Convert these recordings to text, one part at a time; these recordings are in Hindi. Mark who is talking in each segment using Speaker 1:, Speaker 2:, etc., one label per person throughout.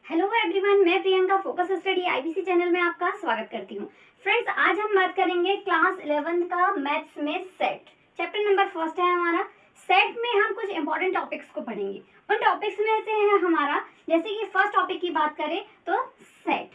Speaker 1: हेलो एवरीवन, मैं Priyanka focus study IBC channel में आपका स्वागत करती हूँ। फ्रेंड्स, आज हम बात करेंगे क्लास 11 का मैथ्स में सेट। चैप्टर नंबर फर्स्ट है हमारा। सेट में हम कुछ इंपॉर्टेंट टॉपिक्स को पढ़ेंगे। उन टॉपिक्स में से है हमारा, जैसे कि फर्स्ट टॉपिक की बात करें तो सेट।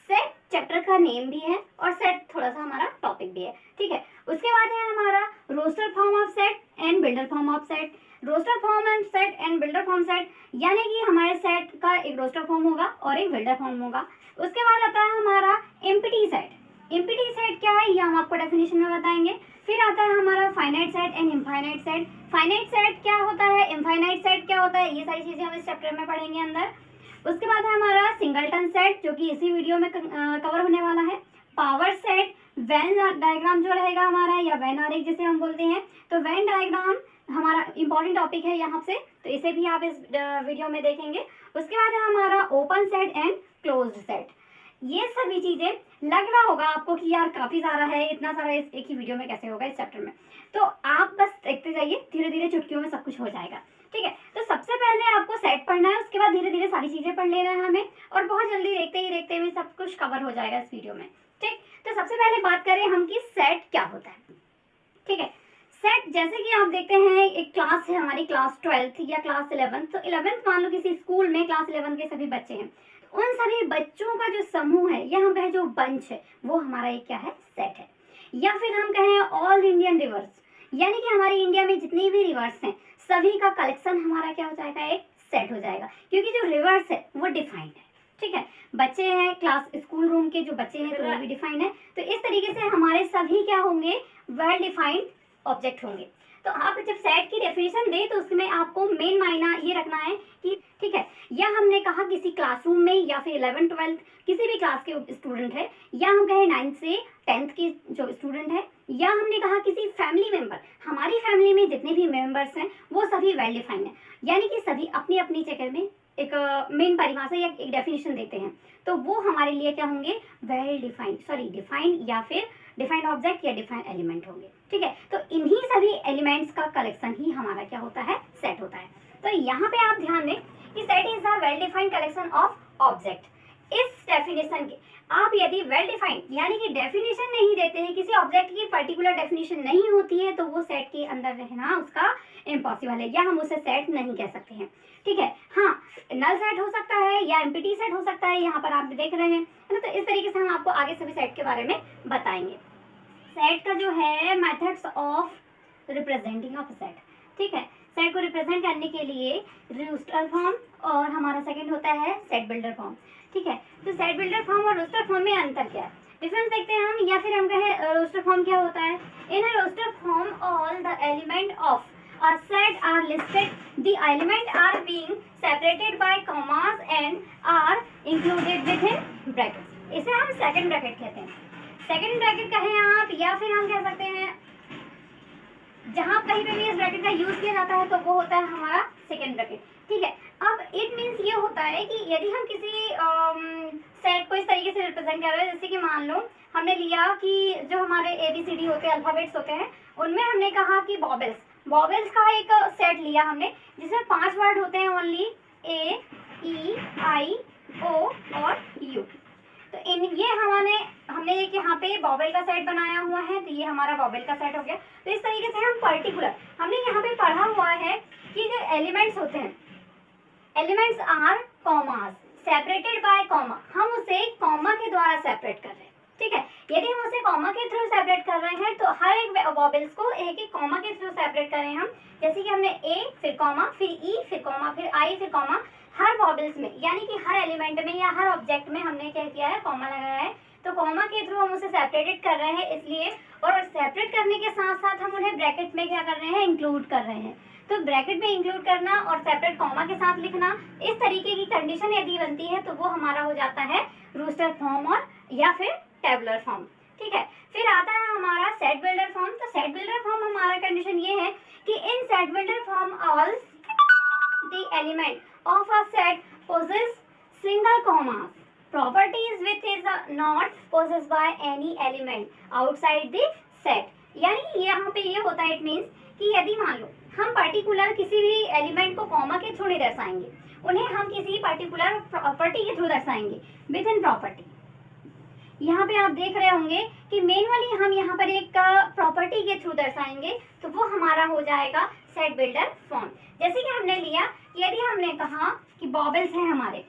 Speaker 1: सेट चैप्टर का नेम भी है और सेट थोड़ा सा हमारा टॉपिक भी है, ठीक है। उसके बाद है हमारा roster form of set and builder form of set. Roster form and set and builder form set, यानी कि हमारे सेट का एक रोस्टर फॉर्म होगा और एक बिल्डर फॉर्म होगा। उसके बाद आता है हमारा एम्प्टी सेट। एम्प्टी सेट क्या है, ये हम आपको डेफिनेशन में बताएंगे। फिर आता है हमारा finite set and infinite set. Finite set क्या होता है, इनफाइनाइट सेट क्या होता है, ये सारी चीजें हम इस चैप्टर में पढ़ेंगे अंदर। उसके बाद है हमारा सिंगलटन सेट, जो कि इसी वीडियो में कवर होने वाला है। पावर सेट, वेन डायग्राम जो रहेगा हमारा, या वेन आरेख जिसे हम बोलते हैं, तो वेन डायग्राम हमारा इंपॉर्टेंट टॉपिक है यहाँ से, तो इसे भी आप इस वीडियो में देखेंगे। उसके बाद है हमारा open set and closed set. ये सभी चीजें लग रहा होगा आपको कि यार काफी सारा है, इतना सारा इस एक ही वीडियो में कैसे होगा इस चैप्टर में, तो आप बस देखते जाइए, धीरे धीरे चुटकियों में सब कुछ हो जाएगा, ठीक है। तो सबसे पहले आपको सेट पढ़ना है, उसके बाद धीरे धीरे सारी चीजें पढ़ लेना है हमें, और बहुत जल्दी देखते ही सब कुछ कवर हो जाएगा इस वीडियो में, ठीक। तो सबसे पहले बात करें हम कि सेट क्या होता है, ठीक है। सेट जैसे कि आप देखते हैं, एक क्लास है हमारी, क्लास 12 या क्लास 11, तो 11th मान लो किसी स्कूल में क्लास 11 के सभी बच्चे हैं, उन सभी बच्चों का जो समूह है, या हम कहें जो बंच है, वो हमारा एक क्या है, सेट है। या फिर हम कहें ऑल इंडियन रिवर्स, यानी कि हमारे इंडिया में जितनी भी रिवर्स हैं सभी का कलेक्शन हमारा क्या हो जाएगा, एक सेट हो जाएगा, क्योंकि जो रिवर्स है वो डिफाइंड है, ठीक है। बच्चे हैं क्लास स्कूल रूम के जो बच्चे हैं, तो वो भी डिफाइंड है। तो इस तरीके से हमारे सभी क्या होंगे, वेल डिफाइंड ऑब्जेक्ट होंगे। तो आप जब सेट की डेफिनेशन दे तो उसमें आपको मेन मायना ये रखना है कि, ठीक है, या हमने कहा किसी क्लासरूम में, या फिर 11th 12th किसी भी क्लास के स्टूडेंट है, या हम कहें 9th से 10th के जो स्टूडेंट है, या हमने कहा किसी फैमिली मेंबर, हमारी फैमिली में जितने भी मेंबर्स हैं वो सभी वेल डिफाइंड है, यानी कि सभी अपनी अपनी जगह में एक मेन परिभाषा या एक डेफिनेशन देते हैं, तो वो हमारे लिए क्या होंगे, वेल डिफाइंड, डिफाइंड या फिर डिफाइंड ऑब्जेक्ट या डिफाइंड एलिमेंट होंगे, ठीक है। तो इन्हीं सभी एलिमेंट्स का कलेक्शन ही हमारा क्या होता है, सेट होता है। तो यहाँ पे आप ध्यान दें कि set is a well defined collection of object. इस डेफिनेशन के आप यदि वेल डिफाइंड यानी कि डेफिनेशन नहीं देते हैं, किसी ऑब्जेक्ट की पर्टिकुलर डेफिनेशन नहीं होती है, तो वो सेट के अंदर रहना उसका इम्पॉसिबल है, या हम उसे सेट नहीं कह सकते हैं, ठीक है। हाँ, नल सेट हो सकता है या एम्प्टी सेट हो सकता है, यहाँ पर आप देख रहे हैं, है ना। तो इस तरीके से हम आपको आगे सभी सेट के बारे में बताएंगे। सेट का जो है methods of representing of set, ठीक है। सेट को रिप्रेजेंट करने के लिए रोस्टर फॉर्म और हमारा सेकंड होता है सेट बिल्डर फॉर्म, ठीक है। तो सेट बिल्डर फॉर्म और रोस्टर फॉर्म में अंतर क्या है, डिफरेंस देखते हैं हम, या फिर हम कहें रोस्टर फॉर्म क्या होता है। In a roster form all the element of a set are listed, the element are being separated by commas and are included within brackets. इसे हम सेकंड ब्रैकेट कहते हैं। सेकंड ब्रैकेट कहें आप, या फिर हम कह सकते हैं जहां कहीं पे भी इस ब्रैकेट का यूज किया जाता है तो वो होता है हमारा सेकंड ब्रैकेट, ठीक है। अब इट मीन्स ये होता है कि यदि हम किसी सेट को इस तरीके से रिप्रेजेंट कर रहे हैं, जैसे कि मान लो हमने लिया कि जो हमारे ABCD होते हैं, अल्फाबेट्स होते हैं, उनमें हमने कहा कि वॉवेल्स का एक सेट लिया हमने, जिसमें 5 वर्ड होते हैं only, A, E, I, O और U। तो इन ये हमने एक यहाँ पे वॉवेल का सेट बनाया हुआ है, तो ये हमारा वॉवेल का सेट हो गया। तो इस तरीके से हम पर्टिकुलर हमने यहाँ पे पढ़ा हुआ है कि जो एलिमेंट्स होते हैं, elements are commas separated by comma, हम उसे कॉमा के द्वारा सेपरेट कर रहे हैं, ठीक है। यदि हम उसे कॉमा के थ्रू सेपरेट कर रहे हैं तो हर एक वॉवेल्स को एक एक कॉमा के थ्रू सेपरेट करें हम, जैसे कि हमने A फिर कॉमा फिर E फिर कॉमा फिर I फिर कॉमा, हर वॉवेल्स में यानी कि हर एलिमेंट में या हर ऑब्जेक्ट में हमने क्या किया है, कॉमा लगाया है। तो कॉमा के थ्रू हम उसे सेपरेटेड कर रहे हैं इसलिए, और सेपरेट करने के साथ साथ हम उन्हें ब्रैकेट में क्या कर रहे हैं, इंक्लूड कर रहे हैं। तो ब्रैकेट में इंक्लूड करना और सेपरेट कॉमा के साथ लिखना, इस तरीके की कंडीशन यदि बनती है तो वो हमारा हो जाता है रोस्टर फॉर्म और या फिर टेबुलर फॉर्म, ठीक है। फिर आता है हमारा सेट बिल्डर फॉर्म। तो सेट बिल्डर फॉर्म हमारा कंडीशन ये है कि इन set builder form all the element of a set possess single commas, properties which is not possessed by any element outside the set। यानी यहाँ पे ये होता है, इट मीन्स कि यदि मान लो हम पर्टिकुलर किसी भी एलिमेंट को कॉमा के थ्रू नहीं दर्शाएंगे, उन्हें हम किसी पर्टिकुलर प्रॉपर्टी के थ्रू दर्शाएंगे विद इन प्रॉपर्टी। यहाँ पे आप देख रहे होंगे कि मैनुअली हम यहाँ पर एक प्रॉपर्टी के थ्रू दर्शाएंगे, तो वो हमारा हो जाएगा सेट बिल्डर फॉर्म। जैसे कि हमने लिया, यदि हमने कहा कि बॉबल्स हैं हमारे,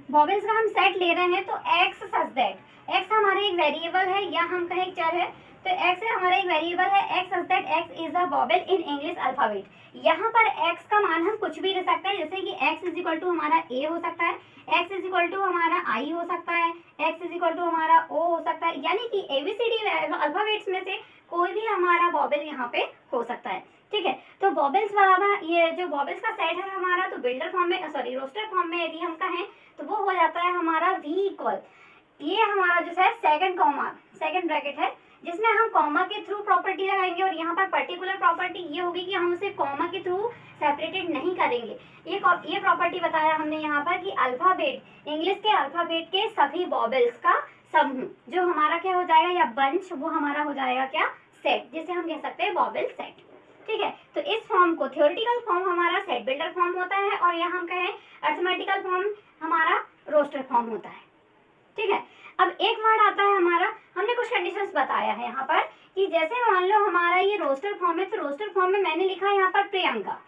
Speaker 1: बॉबल्स का हम सेट ले रहे हैं, तो एक्स सच दैट, एक्स हमारा एक वेरिएबल है या हम कहें चर है, तो एक्स हमारा एक वेरिएबल है, x such that X is a बॉबल in English alphabet. यहाँ पर एक्स का मान हम कुछ भी ले सकते हैं, जैसे कि एक्स इज इक्वल टू हमारा ए हो सकता है, एक्स इज इक्वल टू हमारा आई हो सकता है, एक्स इज इक्वल टू हमारा ओ हो सकता है, यानी कि एबीसीडी अल्फाबेट्स में से कोई भी हमारा बॉबल यहाँ पे हो सकता है। ठीक है, तो बॉबल्स वाला ये जो बॉबल्स का सेट है हमारा, तो बिल्डर फॉर्म में सॉरी रोस्टर फॉर्म में यदि हम कहें तो वो हो जाता है हमारा वी इक्वल, ये हमारा जो है सेकंड कॉमा सेकंड ब्रैकेट है, जिसमें हम कॉमा के थ्रू प्रॉपर्टी लगाएंगे, और यहाँ पर पर्टिकुलर प्रॉपर्टी ये होगी कि हम उसे कॉमा के थ्रू सेपरेटेड नहीं करेंगे। ये प्रॉपर्टी बताया हमने यहाँ पर कि अल्फाबेट, इंग्लिश के अल्फाबेट के सभी बॉबल्स का समूह जो हमारा क्या हो जाएगा, या बंच, वो हमारा हो जाएगा क्या, सेट, जिसे हम कह सकते हैं बॉबल सेट। ठीक है, तो इस फॉर्म को थ्योरेटिकल फॉर्म हमारा सेट बिल्डर फॉर्म होता है, और यहाँ हम कहें अरिथमेटिकल फॉर्म हमारा रोस्टर फॉर्म होता है। ठीक है, अब एक वर्ड आता है हमारा, हमने कुछ कंडीशंस बताया है यहाँ पर कि जैसे मान लो हमारा ये रोस्टर फॉर्म है, तो रोस्टर फॉर्म में मैंने लिखा है यहाँ पर प्रियंका।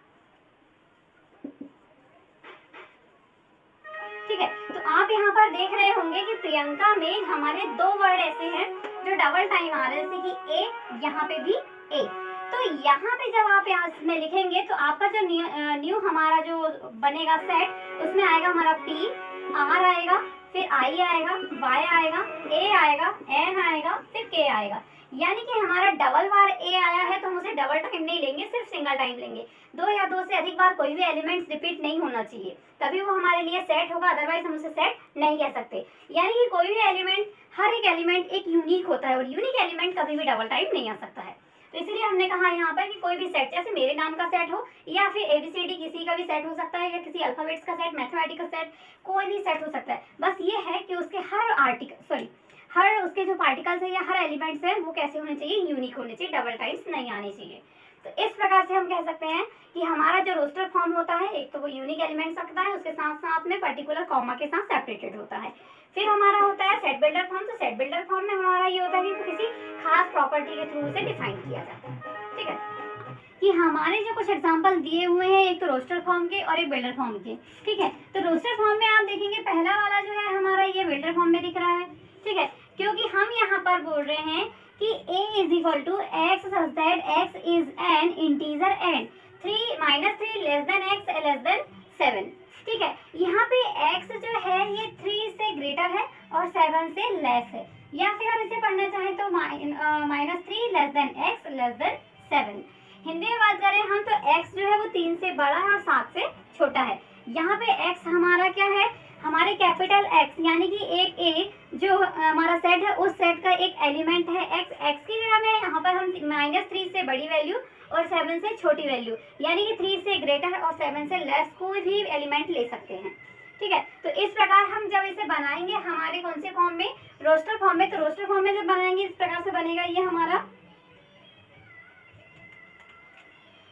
Speaker 1: ठीक है, तो आप यहाँ पर देख रहे होंगे कि प्रियंका में हमारे दो वर्ड ऐसे हैं जो डबल टाइम आ रहे हैं, जैसे कि ए, यहाँ पे भी ए। तो यहाँ पे जब आप यहाँ में लिखेंगे तो आपका जो न्यू हमारा जो बनेगा सेट, उसमें आएगा हमारा पी, आर आएगा, फिर आई आएगा, वाई आएगा, ए आएगा, एन आएगा, फिर के आएगा। यानी कि हमारा डबल बार ए आया है तो हम उसे डबल टाइम नहीं लेंगे, सिर्फ सिंगल टाइम लेंगे। दो या दो से अधिक बार कोई भी एलिमेंट्स रिपीट नहीं होना चाहिए, तभी वो हमारे लिए सेट होगा, अदरवाइज हम उसे सेट नहीं कह सकते। यानी कि कोई भी एलिमेंट, हर एक एलिमेंट एक यूनिक होता है, और यूनिक एलिमेंट कभी भी डबल टाइम नहीं आ सकता है। तो इसलिए हमने कहा यहाँ पर कि कोई भी सेट, जैसे मेरे नाम का सेट हो, या फिर एबीसीडी किसी का भी सेट हो सकता है, या किसी अल्फाबेट्स का सेट, मैथमेटिकल सेट, कोई भी सेट हो सकता है। बस ये है कि उसके हर उसके जो पार्टिकल्स है या हर एलिमेंट्स है वो कैसे होने चाहिए, यूनिक होने चाहिए, डबल टाइम्स नहीं आने चाहिए। तो इस प्रकार से हम कह सकते हैं कि हमारा जो रोस्टर फॉर्म होता है, एक तो वो यूनिक एलिमेंट्स रखता है, उसके साथ साथ में पर्टिकुलर कॉमा के साथ सेपरेटेड होता है। फिर हमारा होता है सेट बिल्डर फॉर्म। तो सेट बिल्डर फॉर्म में हमारा ये होता है कि किसी खास प्रॉपर्टी के थ्रू से डिफाइन किया जाता है। ठीक है, कि हमारे जो कुछ एग्जांपल दिए हुए हैं, एक तो रोस्टर फॉर्म के और एक बिल्डर फॉर्म के। ठीक है, तो रोस्टर फॉर्म में आप देखेंगे पहला वाला जो है हमारा ये बिल्डर फॉर्म में दिख रहा है। ठीक है, क्योंकि हम यहाँ पर बोल रहे हैं कि a is equal to x such that X is an integer and 3 less than X less than 7। ठीक है, यहाँ पे x जो है ये 3 से ग्रेटर है और 7 से लेस है, या फिर हम इसे पढ़ना चाहें तो -3 less then x less than 7। Hindi में बात करें हम तो x जो है वो 3 से बड़ा है और 7 से छोटा है। यहाँ पे x हमारा क्या है, हमारे कैपिटल X, यानी कि एक a जो हमारा सेट है उस सेट का एक एलिमेंट है x की जगह में यहाँ पर हम -3 से बड़ी वैल्यू और 7 से छोटी वैल्यू, यानी कि 3 से ग्रेटर और 7 से लेस कोई भी एलिमेंट ले सकते हैं। ठीक है, तो इस प्रकार हम जब इसे बनाएंगे हमारे कौन से फॉर्म में, रोस्टर फॉर्म में, तो रोस्टर फॉर्म में जब बनाएंगे इस प्रकार से बनेगा ये हमारा,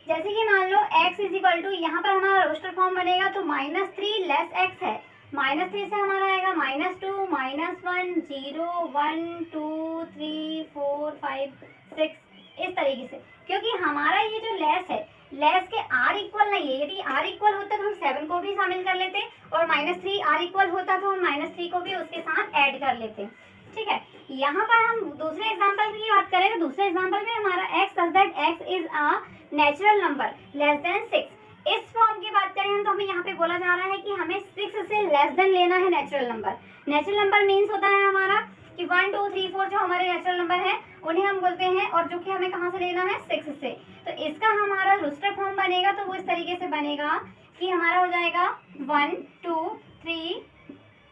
Speaker 1: जैसे कि मान लो x इज इक्वल टू, यहाँ पर हमारा रोस्टर फॉर्म बनेगा तो -3 लेस x है, -3 से हमारा आएगा -2 -1 0 1 2 3 4 5 6 इस तरीके से। क्योंकि हमारा ये जो लेस है, लेस के r इक्वल नहीं है, यदि r इक्वल होता तो हम 7 को भी शामिल कर लेते, और -3 r इक्वल होता तो हम -3 को भी उसके साथ ऐड कर लेते। ठीक है, यहाँ पर हम दूसरे एग्जांपल की बात करें तो दूसरे एग्जांपल में हमारा x such that x is a natural number less than 6। इस फॉर्म की बात करें हम तो हमें यहाँ पे बोला जा रहा है कि हमें 6 से लेस देन लेना है natural number. Natural number means होता है हमारा कि 1 2 3 4 जो हमारे नेचुरल नंबर है उन्हें हम बोलते हैं, और जो कि हमें कहाँ से लेना है, 6 से। तो इसका हमारा रोस्टर फॉर्म बनेगा तो वो इस तरीके से बनेगा कि हमारा हो जाएगा 1 2 3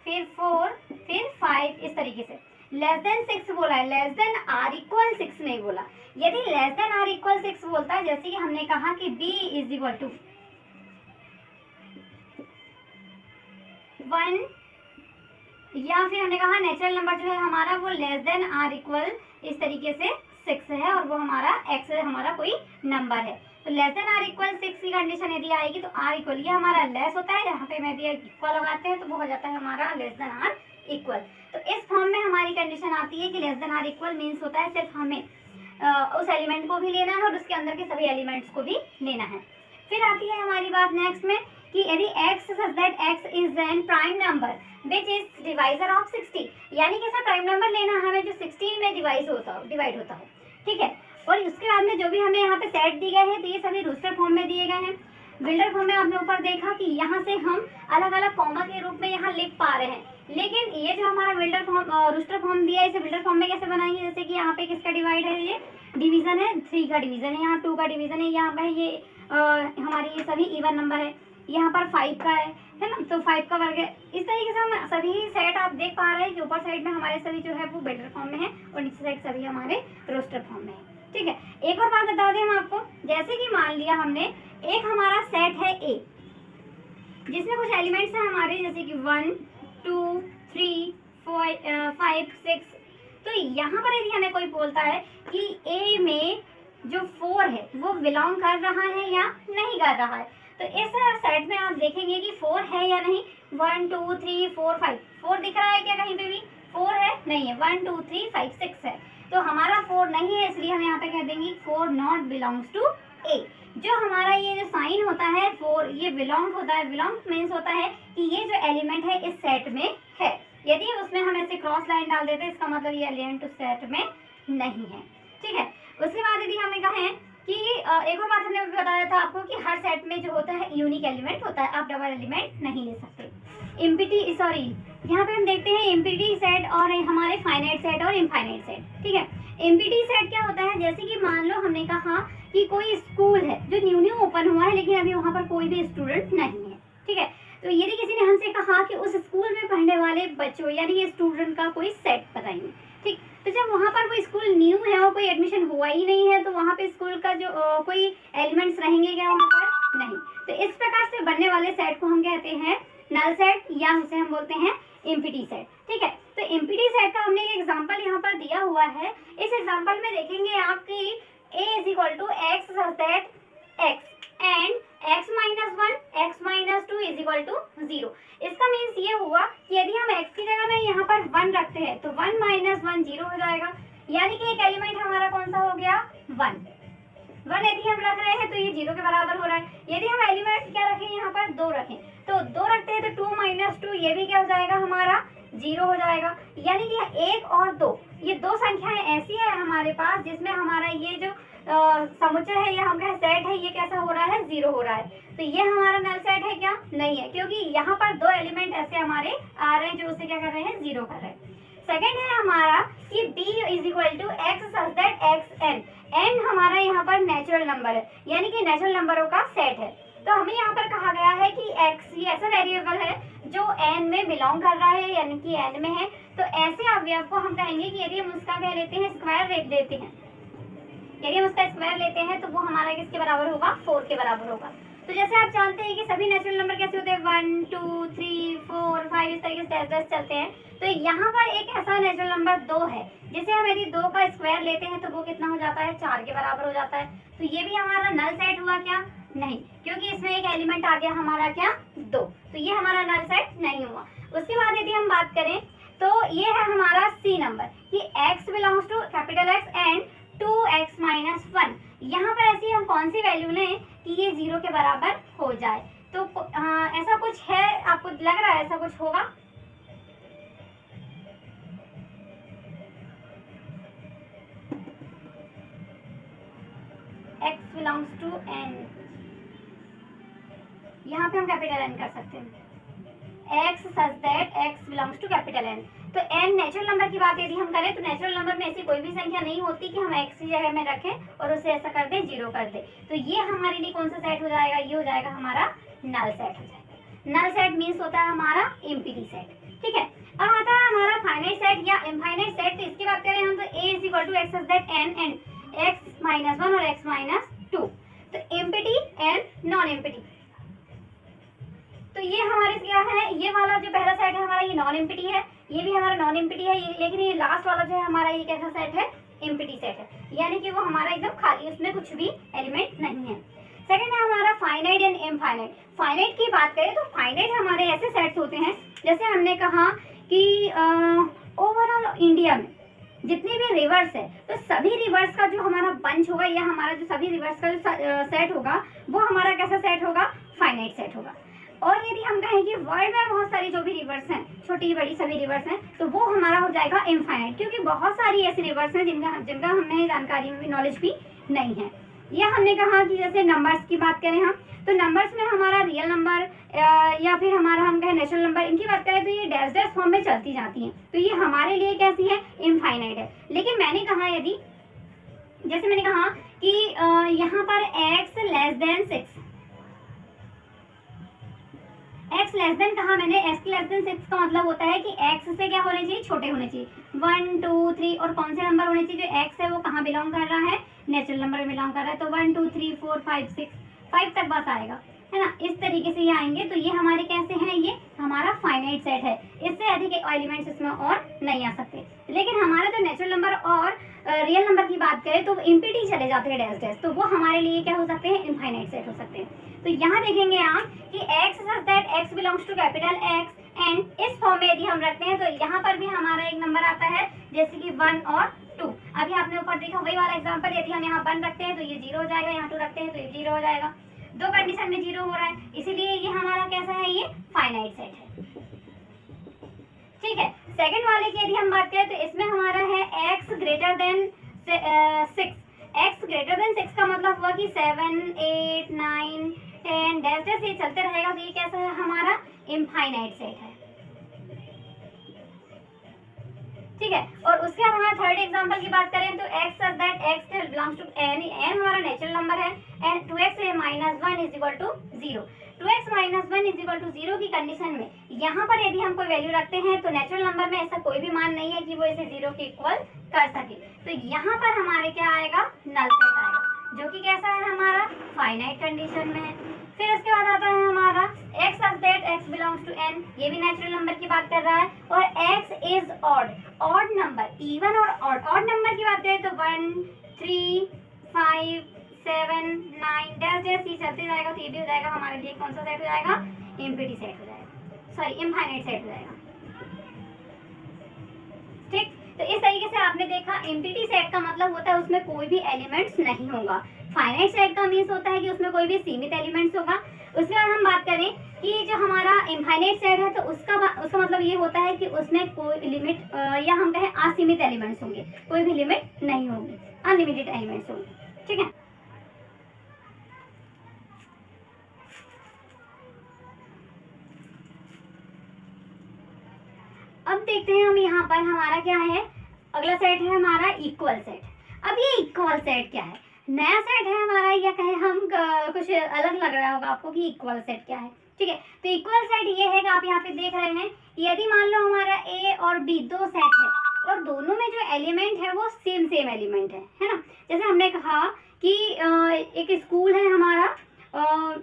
Speaker 1: फिर 4 फिर 5 इस तरीके से। लेस देन 6 बोला है, लेस देन r इक्वल 6 नहीं बोला। यदि लेस देन r इक्वल 6 बोलता है, जैसे कि हमने कहा कि b इज इक्वल टू 1, या फिर हमने कहा नेचुरल नंबर जो है हमारा वो लेस देन r इक्वल इस तरीके से 6 है, और वो हमारा x हमारा कोई नंबर है। तो लेस देन आर इक्वल 6 की कंडीशन यदि आएगी तो आर इक्वल, ये हमारा लेस होता है, यहाँ पे मैं यदि इक्वल लगाते हैं तो वो हो जाता है हमारा लेस देन आर इक्वल। तो इस फॉर्म में हमारी कंडीशन आती है कि less than or equal means होता है सिर्फ हमें उस एलिमेंट को भी लेना है और उसके अंदर के सभी एलिमेंट्स को भी लेना है। फिर आती है हमारी बात नेक्स्ट में कि यदि x such that x is an prime number which is divisor of 60, यानी कि ऐसा प्राइम नंबर लेना हमें जो 16 में डिवाइड होता हो, ठीक है। और उसके बाद में जो भी हमें यहाँ पे सेट दिए गए हैं तो ये सभी रूस्टर फॉर्म में दिए गए हैं। बिल्डर फॉर्म में आपने ऊपर देखा कि यहाँ से हम अलग अलग कॉमा के रूप में यहाँ लिख पा रहे हैं, लेकिन ये जो हमारा बिल्डर फॉर्म रूस्टर फॉर्म दिया है इसे बिल्डर फॉर्म में कैसे बनाएंगे, जैसे कि यहाँ पे किसका डिवाइड है, ये डिवीजन है, 3 का डिवीजन है, यहाँ 2 का डिवीजन है, यहाँ पे ये हमारी ये सभी इवन नंबर है, यहाँ पर 5 का है ना, तो 5 का वर्ग है। इस तरीके से हम सभी सेट आप देख पा रहे हैं कि ऊपर साइड में हमारे सभी जो है वो बिल्डर फॉर्म में है और नीचे साइड सभी हमारे रोस्टर फॉर्म में है, ठीक है। एक और बात बता दें हम आपको, जैसे कि मान लिया हमने एक हमारा सेट है ए जिसमें कुछ एलिमेंट्स हैं हमारे, जैसे कि 1 2 3 4 5 6, तो यहाँ पर यदि हमें कोई बोलता है कि ए में जो 4 है वो बिलोंग कर रहा है या नहीं कर रहा है, तो इस सेट में आप देखेंगे कि 4 है या नहीं। 1 2 3 4 5, 4 दिख रहा है क्या कहीं पे भी, 4 है नहीं है, 1 2 3 5 6 है, तो हमारा 4 नहीं है, इसलिए हम यहाँ पे कह देंगे 4 नॉट बिलोंग्स टू ए। जो हमारा ये जो साइन होता है 4, ये बिलोंग होता है, बिलोंग मीन्स होता है कि ये जो एलिमेंट है इस सेट में है। यदि उसमें हम ऐसे क्रॉस लाइन डाल देते हैं इसका मतलब ये एलिमेंट उस सेट में नहीं है, ठीक है। उसके बाद यदि हमें कहें कि एक और बात हमने बताया था आपको कि हर सेट में जो होता है यूनिक एलिमेंट होता है, आप डबल एलिमेंट नहीं ले सकते। इम्पिटी सॉरी यहाँ पे हम देखते हैं इम्पिटी सेट और हमारे फाइनाइट सेट और इनफाइनाइट सेट, ठीक है। इम्पिटी सेट क्या होता है, जैसे कि मान लो हमने कहा कि कोई स्कूल है जो न्यू ओपन हुआ है लेकिन अभी वहाँ पर कोई भी स्टूडेंट नहीं है, ठीक है। तो यदि किसी ने हमसे कहा कि उस स्कूल में पढ़ने वाले बच्चों यानी ये स्टूडेंट का कोई सेट बताइए, ठीक। तो जब वहाँ पर कोई स्कूल न्यू है और कोई एडमिशन हुआ ही नहीं है तो वहाँ पे स्कूल का जो कोई एलिमेंट्स रहेंगे क्या वहाँ पर, नहीं। तो इस प्रकार से बनने वाले सेट को हम कहते हैं नल सेट या उसे हम बोलते हैं इम्पिटी सेट, ठीक है। तो इम्पिटी सेट का हमने एक एग्जाम्पल यहाँ पर दिया हुआ है। इस एग्जाम्पल में देखेंगे आपकी a is equal to x such that x and x minus 1 x minus 2 is equal to 0। इसका मीन्स ये हुआ कि यदि हम x की जगह में यहाँ पर 1 रखते हैं तो 1 minus 1 0 हो जाएगा, यानी कि एक एलिमेंट हमारा कौन सा हो गया 1 यदि हम रख रहे हैं तो ये 0 के बराबर हो रहा है। यदि हम एलिमेंट क्या रखें यहाँ पर 2 रखें तो 2 रखते हैं तो 2 minus 2 ये भी क्या हो जाएगा हमारा 0 हो जाएगा, यानी कि 1 और 2 ये दो संख्याएं ऐसी है हमारे पास जिसमें हमारा ये जो समुच्चय है या हम कहें सेट है ये कैसा हो रहा है 0 हो रहा है। तो ये हमारा नल सेट है क्या, नहीं है, क्योंकि यहाँ पर 2 एलिमेंट ऐसे हमारे आ रहे हैं जो उसे क्या कर रहे हैं 0 कर रहे हैं। सेकेंड है हमारा कि b is equal to x such that x N, N हमारा यहाँ पर नेचुरल नंबर है यानी कि नेचुरल नंबरों का सेट है। तो हमें यहाँ पर कहा गया है कि x ये ऐसा वेरिएबल है जो n में बिलोंग कर रहा है यानी कि n में है, तो ऐसे अवयव को हम कहेंगे कि यदि हम उसका क्या लेते हैं स्क्वायर रेट लेते हैं, यदि हम उसका स्क्वायर लेते हैं तो वो हमारा किसके बराबर होगा 4 के बराबर होगा। तो जैसे आप जानते हैं कि सभी नेचुरल नंबर कैसे होते हैं 1 2 3 4 5 इस तरीके से डैश चलते हैं। तो यहाँ पर एक ऐसा नेचुरल नंबर 2 है जिसे हम यदि 2 का स्क्वायर लेते हैं तो वो कितना हो जाता है 4 के बराबर हो जाता है। तो ये भी हमारा नल सेट हुआ क्या, नहीं, क्योंकि इसमें एक एलिमेंट आ गया हमारा क्या 2, तो ये हमारा नल सेट नहीं हुआ। उसके बाद यदि हम बात करें तो ये है हमारा सी नंबर कि x belongs to capital X and 2x minus 1। यहाँ पर ऐसी हम कौन सी वैल्यू लें कि ये 0 के बराबर हो जाए। तो ऐसा कुछ है, आपको लग रहा है ऐसा कुछ होगा? x बिलोंग्स टू n, यहाँ पे हम कैपिटल N कर सकते हैं, x such that x belongs to capital N। तो n नेचुरल नंबर की बात यदि हम करें तो नेचुरल नंबर में ऐसी कोई भी संख्या नहीं होती कि हम x की जगह में रखें और उसे ऐसा कर दें 0 कर दें। तो ये हमारे लिए कौन सा सेट हो जाएगा, ये हो जाएगा हमारा नल सेट हो जाएगा। नल सेट मीन्स होता है हमारा इम्पिटी सेट, ठीक है। अब आता है हमारा फाइनाइट सेट या इनफाइनाइट सेट। तो इसकी बात करें हम तो a is equal to x such that n and x minus 1 और x माइनस 2। तो इम्पिटी एंड नॉन इम्पिटी, तो ये हमारे क्या है, ये वाला जो पहला सेट है हमारा ये नॉन इम्पिटी है, ये भी हमारा नॉन इम्पिटी है, लेकिन ये लास्ट वाला जो है हमारा ये कैसा सेट है इम्पिटी सेट है, यानी कि वो हमारा एकदम खाली, उसमें कुछ भी एलिमेंट नहीं है। सेकंड है हमारा फाइनाइट एंड इनफाइनाइट। फाइनाइट की बात करें तो फाइनाइट हमारे ऐसे सेट्स होते हैं, जैसे हमने कहा कि ओवरऑल इंडिया में जितने भी रिवर्स है तो सभी रिवर्स का जो हमारा बंच होगा या हमारा जो सभी रिवर्स का जो सेट होगा वो हमारा कैसा सेट होगा, फाइनाइट सेट होगा। और यदि हम कहें कि वर्ल्ड में बहुत सारी जो भी रिवर्स हैं, छोटी बड़ी सभी रिवर्स हैं, तो वो हमारा हो जाएगा इनफाइनाइट, क्योंकि बहुत सारी ऐसी रिवर्स हैं जिनका हमें जानकारी भी, नॉलेज भी नहीं है। यह हमने कहा कि जैसे नंबर्स की बात करें हम, तो नंबर्स में हमारा रियल नंबर या फिर हमारा हम कहें नेचुरल नंबर, इनकी बात करें तो ये डैश डैश फॉर्म में चलती जाती हैं, तो ये हमारे लिए कैसी है, इनफाइनाइट है। लेकिन मैंने कहा यदि जैसे मैंने कहा कि यहाँ पर x less then 6, x less then कहा मैंने, x लेस देन 6 का मतलब होता है कि x से क्या होने चाहिए, छोटे होने चाहिए, 1 2 3, और कौन से नंबर होने चाहिए, जो x है वो कहाँ बिलोंग कर रहा है, नेचुरल नंबर में बिलोंग कर रहा है, तो 1 2 3 4 5 6, 5 तक बस आएगा, है ना। इस तरीके से ये आएंगे, तो ये हमारे कैसे हैं, ये हमारा फाइनाइट सेट है, इससे अधिक एलिमेंट्स इसमें और नहीं आ सकते। लेकिन हमारा जो नेचुरल नंबर और रियल नंबर की बात करें तो इम्पीटी चले जाते हैं डैश डैश, तो वो हमारे लिए क्या हो सकते हैं, इनफाइनाइट सेट हो सकते हैं। तो यहाँ देखेंगे आप कि x such that x belongs to capital X, and इस फॉर्म में यदि हम रखते हैं तो यहाँ पर भी हमारा एक नंबर आता है, जैसे कि 1 और 2। अभी आपने ऊपर देखा वही वाला एग्जाम्पल, यदि हम यहाँ 1 रखते हैं तो ये 0 हो जाएगा, यहाँ 2 रखते हैं तो ये 0 हो जाएगा, दो कंडीशन में 0 हो रहा है, इसीलिए ये हमारा कैसा है, ये फाइनाइट सेट है। ठीक है, सेकंड वाले की यदि हम बात करें तो इसमें हमारा है x greater than 6। x greater than 6 का मतलब हुआ कि 7 8 9 10 डैश डैश ये चलते रहेगा, तो ये कैसा है, हमारा इनफाइनाइट सेट है। ठीक है, और उसके बाद हमारा थर्ड एग्जांपल की बात करें तो x such that x belongs to n, n हमारा नेचुरल नंबर है, and 2x minus 1 is equal to 0। 2x minus 1 is equal to 0 की कंडीशन में यहाँ पर यदि हम कोई वैल्यू रखते हैं तो नेचुरल नंबर में ऐसा कोई भी मान नहीं है कि वो इसे 0 के इक्वल कर सके, तो यहाँ पर हमारे क्या आएगा, नल सेट आएगा, जो कि कैसा है, हमारा फाइनाइट कंडीशन में है। फिर उसके बाद आता है हमारा x such that x belongs to n, ये भी नेचुरल नंबर की बात कर रहा है, और x is odd number, even और ऑड नंबर की बात करें तो 1 3 5 7 9 डैश डैश ये चलते जाएगा, तो ये भी हो जाएगा हमारे लिए कौन सा सेट हो जाएगा, इम्पीटी सेट हो जाएगा, सॉरी इनफाइनाइट सेट हो जाएगा। ठीक, तो इस तरीके से आपने देखा इम्पीटी सेट का मतलब होता है उसमें कोई भी एलिमेंट्स नहीं होगा, फाइनाइट सेट का मीन्स होता है कि उसमें कोई भी सीमित एलिमेंट्स होगा। उसके बाद हम बात करें कि जो हमारा इनफाइनाइट सेट है तो उसका मतलब ये होता है कि उसमें कोई लिमिट या हम कहें असीमित एलिमेंट्स होंगे, कोई भी लिमिट नहीं होगी, अनलिमिटेड एलिमेंट्स होंगे। ठीक है, अब देखते हैं हम यहाँ पर हमारा क्या है, अगला सेट है हमारा इक्वल सेट। अब ये इक्वल सेट क्या है, नया सेट है हमारा, या कहें हम कुछ अलग लग रहा होगा आपको कि इक्वल सेट क्या है। ठीक है, तो इक्वल सेट ये है कि आप यहाँ पे देख रहे हैं, यदि मान लो हमारा ए और बी दो सेट है और दोनों में जो एलिमेंट है वो सेम एलिमेंट है ना। जैसे हमने कहा कि एक स्कूल है हमारा,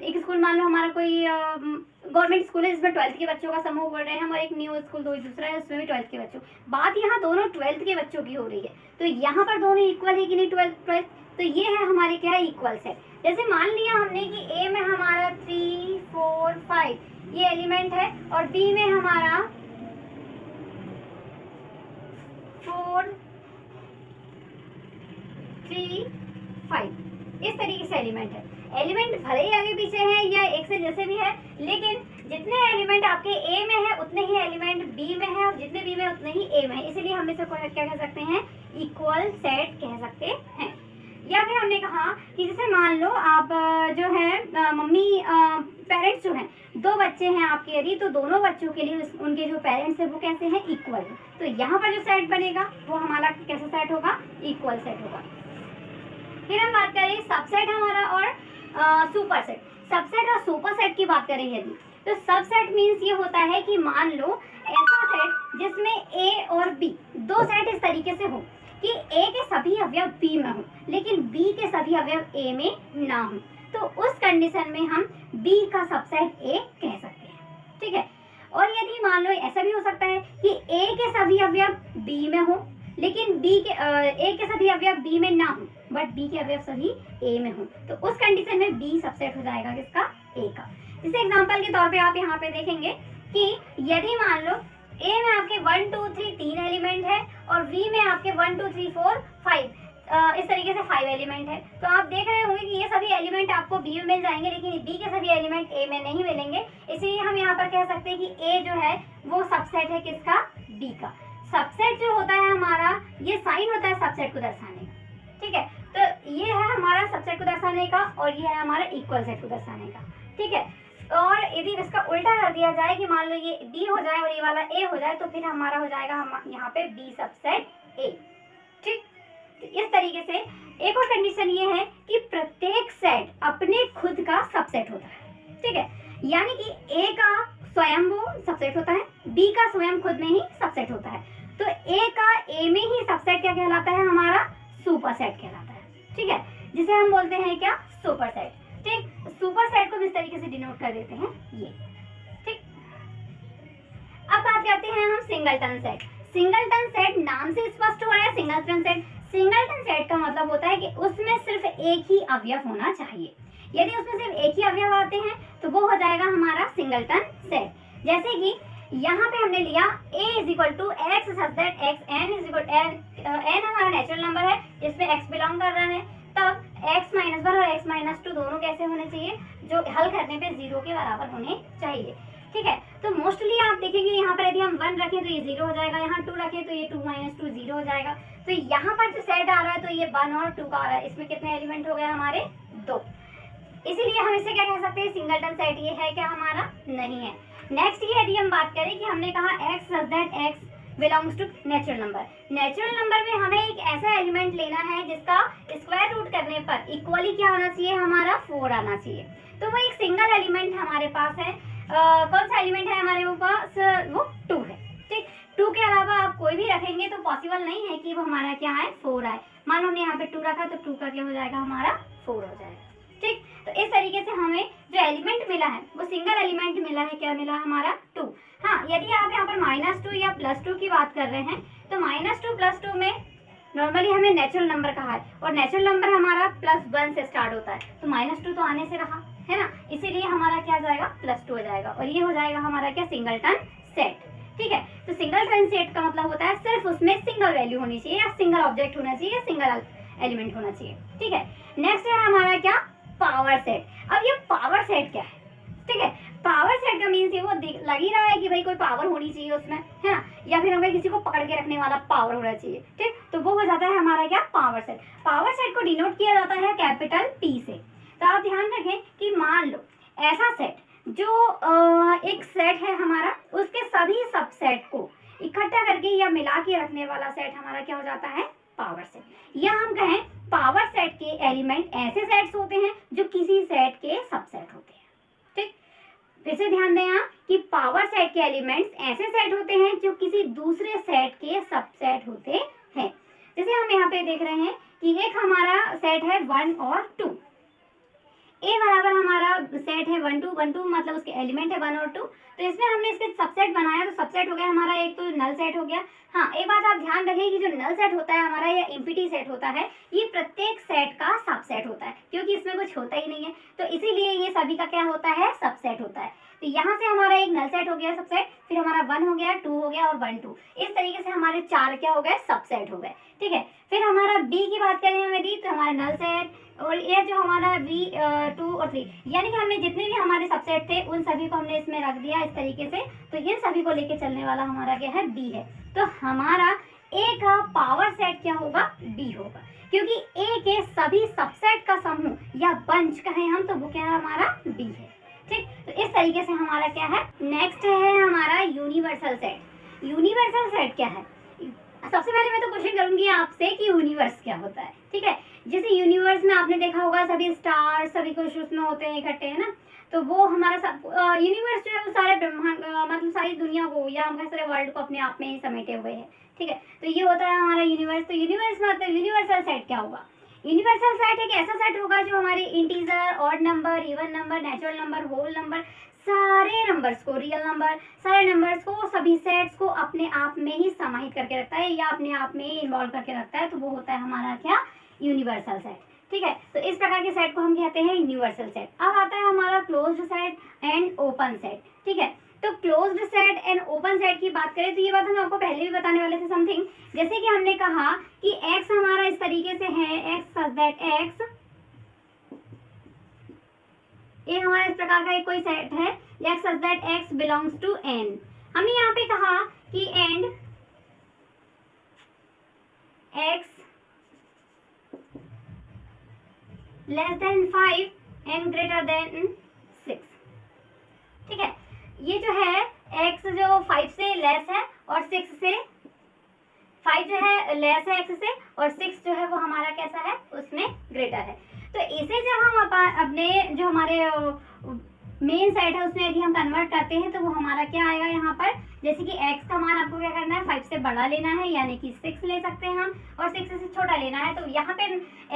Speaker 1: एक स्कूल मान लो हमारा कोई गवर्नमेंट स्कूल है जिसमें 12th के बच्चों का समूह बोल रहे हैं हम, और एक न्यू स्कूल दूसरा है उसमें भी 12th के बच्चों, बात यहाँ दोनों 12th के बच्चों की हो रही है, तो यहाँ पर दोनों इक्वल है कि नहीं 12, तो ये है हमारे क्या है, इक्वल सेट। जैसे मान लिया हमने कि ए में हमारा 3 4 5 ये एलिमेंट है और बी में हमारा 4 3 5 इस तरीके से एलिमेंट है। एलिमेंट भले ही आगे पीछे है या एक से जैसे भी है, लेकिन जितने एलिमेंट आपके ए में है उतने ही एलिमेंट बी में है, और जितने बी में उतने ही ए में है, इसलिए हम इसे क्या कह सकते हैं, इक्वल सेट कह सकते हैं। या फिर हमने कहा कि जैसे मान लो आप जो है मम्मी पेरेंट्स जो हैं, दो बच्चे हैं आपके यदि, तो दोनों बच्चों के लिए उनके जो पेरेंट्स हैं वो कैसे हैं, इक्वल। तो यहाँ पर जो सेट बनेगा वो हमारा कैसा सेट होगा, इक्वल सेट होगा। फिर हम बात करें सबसेट हमारा और सुपर सेट। सबसेट और सुपर सेट की बात करें यदि, तो सबसेट मीन्स ये होता है कि मान लो ऐसा सेट जिसमें ए और बी दो सेट इस तरीके से हो कि ए के सभी अवयव बी में हो लेकिन बी के सभी अवयव ए में ना हो, तो उस कंडीशन में हम बी का सबसेट ए कह सकते हैं। ठीक है, और यदि मान लो ऐसा भी हो सकता है कि ए के सभी अवयव बी में हो लेकिन ए के सभी अवयव बी में ना हो, बट बी के अवयव सभी ए में हो, तो उस कंडीशन में बी सबसेट हो जाएगा किसका, ए का। जैसे एग्जांपल के तौर पे आप यहाँ पे देखेंगे कि यदि मान लो ए में आपके 1 2 3 3 एलिमेंट है और बी में आपके 1 2 3 4 5 इस तरीके से 5 एलिमेंट है, तो आप देख रहे होंगे कि ये सभी एलिमेंट आपको बी में मिल जाएंगे, लेकिन बी के सभी एलिमेंट ए में नहीं मिलेंगे। इसलिए हम यहाँ पर कह सकते हैं कि ए जो है वो सबसेट है किसका, बी का। सबसेट जो होता है हमारा, ये साइन होता है सबसेट को दर्शाने का, ठीक है। तो ये है हमारा सबसेट को दर्शाने का और ये है हमारा इक्वल सेट को दर्शाने का, ठीक है। और यदि इसका उल्टा कर दिया जाए कि मान लो ये बी हो जाए और ये वाला ए हो जाए, तो फिर हमारा हो जाएगा हम यहाँ पे बी सबसेट ए, ठीक। इस तरीके से एक और कंडीशन ये है कि प्रत्येक सेट अपने खुद का सबसेट होता है, ठीक है। यानी कि ए का स्वयं वो सबसेट होता है, बी का स्वयं खुद में ही सबसेट होता है, तो ए का ए में ही सबसेट क्या कहलाता है, हमारा सुपर सेट कहलाता है, ठीक है, जिसे हम बोलते हैं क्या, सुपर सेट, ठीक। सुपर सेट को इस तरीके से डिनोट कर देते हैं ये, ठीक। अब बात करते हैं हम सिंगलटन सेट। सिंगलटन सेट नाम से स्पष्ट हो रहा है, सिंगलटन सेट। सिंगलटन सेट का मतलब होता है कि उसमें सिर्फ एक ही अवयव होना चाहिए। यदि उसमें सिर्फ एक ही अवयव आते हैं तो वो हो जाएगा हमारा सिंगलटन सेट। जैसे कि यहाँ पे हमने लिया a is equal to x such that x n is equal n हमारा नेचुरल नंबर है जिसमें x बिलोंग कर रहा है, तब x माइनस 1 और x माइनस 2 दोनों कैसे होने चाहिए, जो हल करने पे 0 के बराबर होने चाहिए, ठीक है। तो मोस्टली आप देखेंगे यहाँ पर यदि हम 1 रखें तो ये 0 हो जाएगा, यहाँ 2 रखें तो ये 2 माइनस 2 0 हो जाएगा। तो यहाँ पर जो सेट आ रहा है तो ये 1 और 2 का आ रहा है, इसमें कितने एलिमेंट हो गए हमारे, 2। इसीलिए हम इसे क्या कह सकते हैं, सिंगलटन सेट ये है क्या हमारा, नहीं है। नेक्स्ट ये यदि हम बात करें कि हमने कहा x such that x belongs to natural number. Natural number में हमें एक ऐसा एलिमेंट लेना है जिसका स्क्वायर रूट करने पर इक्वली क्या होना चाहिए, हमारा 4 आना चाहिए। तो वो एक सिंगल एलिमेंट हमारे पास है, कौन सा एलिमेंट है हमारे पास, वो 2 है, ठीक। 2 के अलावा आप कोई भी रखेंगे तो पॉसिबल नहीं है कि वो हमारा क्या है, 4 आए। मान लो हमने यहाँ पे 2 रखा तो 2 का क्या हो जाएगा, हमारा 4 हो जाएगा, ठीक। तो इस तरीके से हमें जो एलिमेंट मिला है वो सिंगल एलिमेंट मिला है, क्या मिला हमारा, 2। हाँ, यदि आप यहाँ पर -2 या +2 की बात कर रहे हैं तो -2 +2 में नॉर्मली हमें नेचुरल नंबर कहा है और नेचुरल नंबर हमारा +1 से स्टार्ट होता है, तो -2 तो आने से रहा है ना, इसीलिए हमारा क्या जाएगा, +2 हो जाएगा और ये हो जाएगा हमारा क्या, सिंगलटन सेट, ठीक है। तो सिंगलटन सेट का मतलब होता है सिर्फ उसमें सिंगल वैल्यू होनी चाहिए या सिंगल ऑब्जेक्ट होना चाहिए या सिंगल एलिमेंट होना चाहिए, ठीक है। नेक्स्ट है हमारा क्या, पावर सेट। अब ये पावर सेट क्या है, ठीक है। पावर सेट का मीन्स ये वो लग ही रहा है कि भाई कोई पावर होनी चाहिए उसमें, है ना, या फिर हमें किसी को पकड़ के रखने वाला पावर होना चाहिए, ठीक। तो वो हो जाता है हमारा क्या, पावर सेट। पावर सेट को डिनोट किया जाता है कैपिटल P से। तो आप ध्यान रखें कि मान लो ऐसा सेट जो एक सेट है हमारा, उसके सभी सबसेट को इकट्ठा करके या मिला के रखने वाला सेट हमारा क्या हो जाता है, पावर सेट। या हम कहें पावर सेट के एलिमेंट ऐसे सेट्स होते हैं जो किसी सेट के सबसेट होते हैं, ठीक। फिर से ध्यान दें आप कि पावर सेट के एलिमेंट्स ऐसे सेट होते हैं जो किसी दूसरे सेट के सबसेट होते हैं। जैसे हम यहाँ पे देख रहे हैं कि एक हमारा सेट है 1 और 2, ए बराबर हमारा सेट है 1 2 1 2 मतलब उसके एलिमेंट है 1 और 2। तो इसमें हमने इसके सबसेट बनाया तो सबसेट हो गया हमारा एक तो नल सेट हो गया। हाँ, एक बात आप ध्यान रखें कि जो नल सेट होता है हमारा या एम्प्टी सेट होता है, ये प्रत्येक सेट का सबसेट होता है क्योंकि इसमें कुछ होता ही नहीं है, तो इसीलिए ये सभी का क्या होता है, सबसेट होता है। तो यहाँ से हमारा एक नल सेट हो गया सबसेट, फिर हमारा 1 हो गया, 2 हो गया और 1 2, इस तरीके से हमारे 4 क्या हो गए, सबसेट हो गए, ठीक है। फिर हमारा बी की बात करें हमें दी तो हमारा नल सेट, और ये जो हमारा V2 और 3, यानी कि हमने जितने भी हमारे सबसेट थे उन सभी को हमने इसमें रख दिया इस तरीके से। तो इन सभी को लेके चलने वाला हमारा क्या है, B है। तो हमारा A का पावर सेट क्या होगा, B होगा, क्योंकि A के सभी सबसेट का समूह या बंच कहें हम तो वो क्या है, हमारा B है, ठीक। तो इस तरीके से हमारा क्या है। नेक्स्ट है हमारा यूनिवर्सल सेट। यूनिवर्सल सेट क्या है, सबसे पहले मैं तो क्वेश्चन करूंगी आपसे कि यूनिवर्स क्या होता है, ठीक है। जैसे यूनिवर्स में आपने देखा होगा सभी स्टार सभी कुछ उसमें होते हैं इकट्ठे, है ना, तो वो हमारा सब यूनिवर्स जो है वो सारे ब्रह्मांड मतलब सारी दुनिया को या हम सारे वर्ल्ड को अपने आप में ही समेटे हुए है, ठीक है। तो ये होता है हमारा यूनिवर्स। तो यूनिवर्स मतलब यूनिवर्सल सेट क्या होगा, यूनिवर्सल सेट एक ऐसा सेट होगा जो हमारे integer, odd number, even number, natural number, whole number, सारे नंबर्स को, रियल नंबर, सारे नंबर्स को, सभी सेट्स को अपने आप में ही समाहित करके रखता है या अपने आप में ही इन्वॉल्व करके रखता है। तो वो होता है हमारा क्या, यूनिवर्सल सेट। ठीक है, तो इस प्रकार के सेट को हम कहते हैं यूनिवर्सल सेट। अब आता है हमारा closed set and open set. ठीक है, तो closed set and open set की बात करें तो ये बात हम आपको पहले भी बताने वाले थे समथिंग, जैसे कि हमने कहा कि x हमारा इस तरीके से है, x सच दैट x, ये हमारा इस प्रकार का एक कोई सेट है, x such that x belongs to n। हमने यहाँ पे कहा कि and x less than 5 and greater than 6। ठीक है, ये जो है x जो 5 से लेस है और 6 से 5 जो है लेस है x से और 6 जो है वो हमारा कैसा है, उसमें ग्रेटर है। तो इसे जब हम अपने जो हमारे मेन सेट है उसमें यदि हम कन्वर्ट करते हैं तो वो हमारा क्या आएगा यहाँ पर, जैसे कि x का मान आपको क्या करना है, 5 से बड़ा लेना है यानी कि 6 ले सकते हैं हम, और 6 से छोटा लेना है। तो यहाँ पे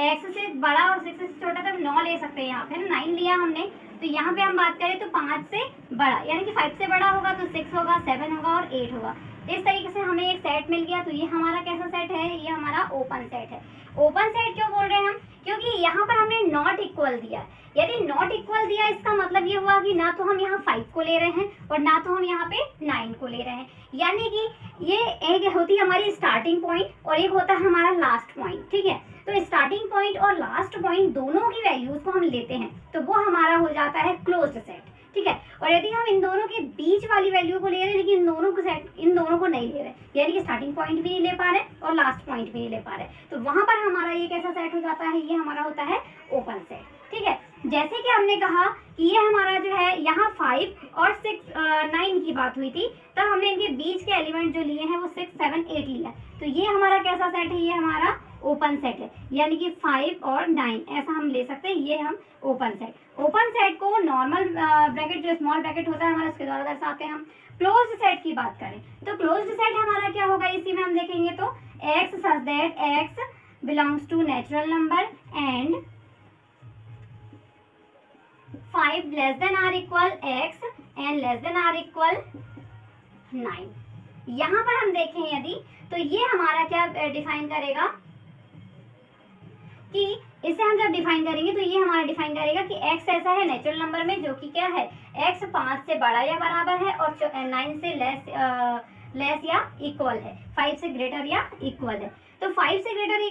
Speaker 1: x से बड़ा और 6 से छोटा तो 9 ले सकते हैं, यहाँ पे 9 लिया हमने। तो यहाँ पे हम बात करें तो 5 से बड़ा यानी कि 5 से बड़ा होगा तो 6 होगा, 7 होगा और 8 होगा। इस तरीके से हमें एक सेट मिल गया। तो ये हमारा कैसा सेट है, ये हमारा ओपन सेट है। ओपन सेट क्यों बोल रहे हैं हम, क्योंकि यहाँ पर हमने नॉट इक्वल दिया है। यदि नॉट इक्वल दिया इसका मतलब ये हुआ कि ना तो हम यहाँ 5 को ले रहे हैं और ना तो हम यहाँ पे 9 को ले रहे हैं, यानी कि ये एक होती है हमारी स्टार्टिंग पॉइंट और एक होता है हमारा लास्ट पॉइंट। ठीक है, तो स्टार्टिंग पॉइंट और लास्ट पॉइंट दोनों की वैल्यूज को हम लेते हैं तो वो हमारा हो जाता है क्लोज्ड सेट। ठीक है, और यदि हम इन दोनों के बीच वाली वैल्यू को ले रहे हैं लेकिन इन दोनों को नहीं ले रहे, यानी कि स्टार्टिंग पॉइंट भी नहीं ले पा रहे और लास्ट पॉइंट भी नहीं ले पा रहे, तो वहां पर हमारा ये कैसा सेट हो जाता है, ये हमारा होता है ओपन सेट। ठीक है, जैसे कि हमने कहा कि ये हमारा जो है यहाँ 5 और 9 की बात हुई थी, तब हमने इनके बीच के एलिमेंट जो लिए हैं वो 6, 7, 8 लिया। तो ये हमारा कैसा सेट है, ये हमारा ओपन सेट है, यानी कि 5 और 9 ऐसा हम ले सकते हैं, ये हम ओपन सेट। ओपन सेट को नॉर्मल ब्रैकेट जो स्मॉल ब्रैकेट होता है हमारा उसके द्वारा दर्शाते हैं हम। क्लोज्ड सेट की बात करें तो क्लोज्ड सेट हमारा क्या होगा, इसी में हम देखेंगे तो x such that x belongs to natural number and 5 less than or equal x and less than or equal 9। यहाँ पर हम देखें यदि तो ये हमारा क्या डिफाइन करेगा कि इसे हम जब डिफाइन करेंगे तो ये हमारा डिफाइन करेगा कि x ऐसा है नेचुरल नंबर में जो कि क्या है, x 5 से बड़ा या बराबर है और 9 से लेस या इक्वल है, 5 से ग्रेटर या इक्वल है। तो 5 से ग्रेटर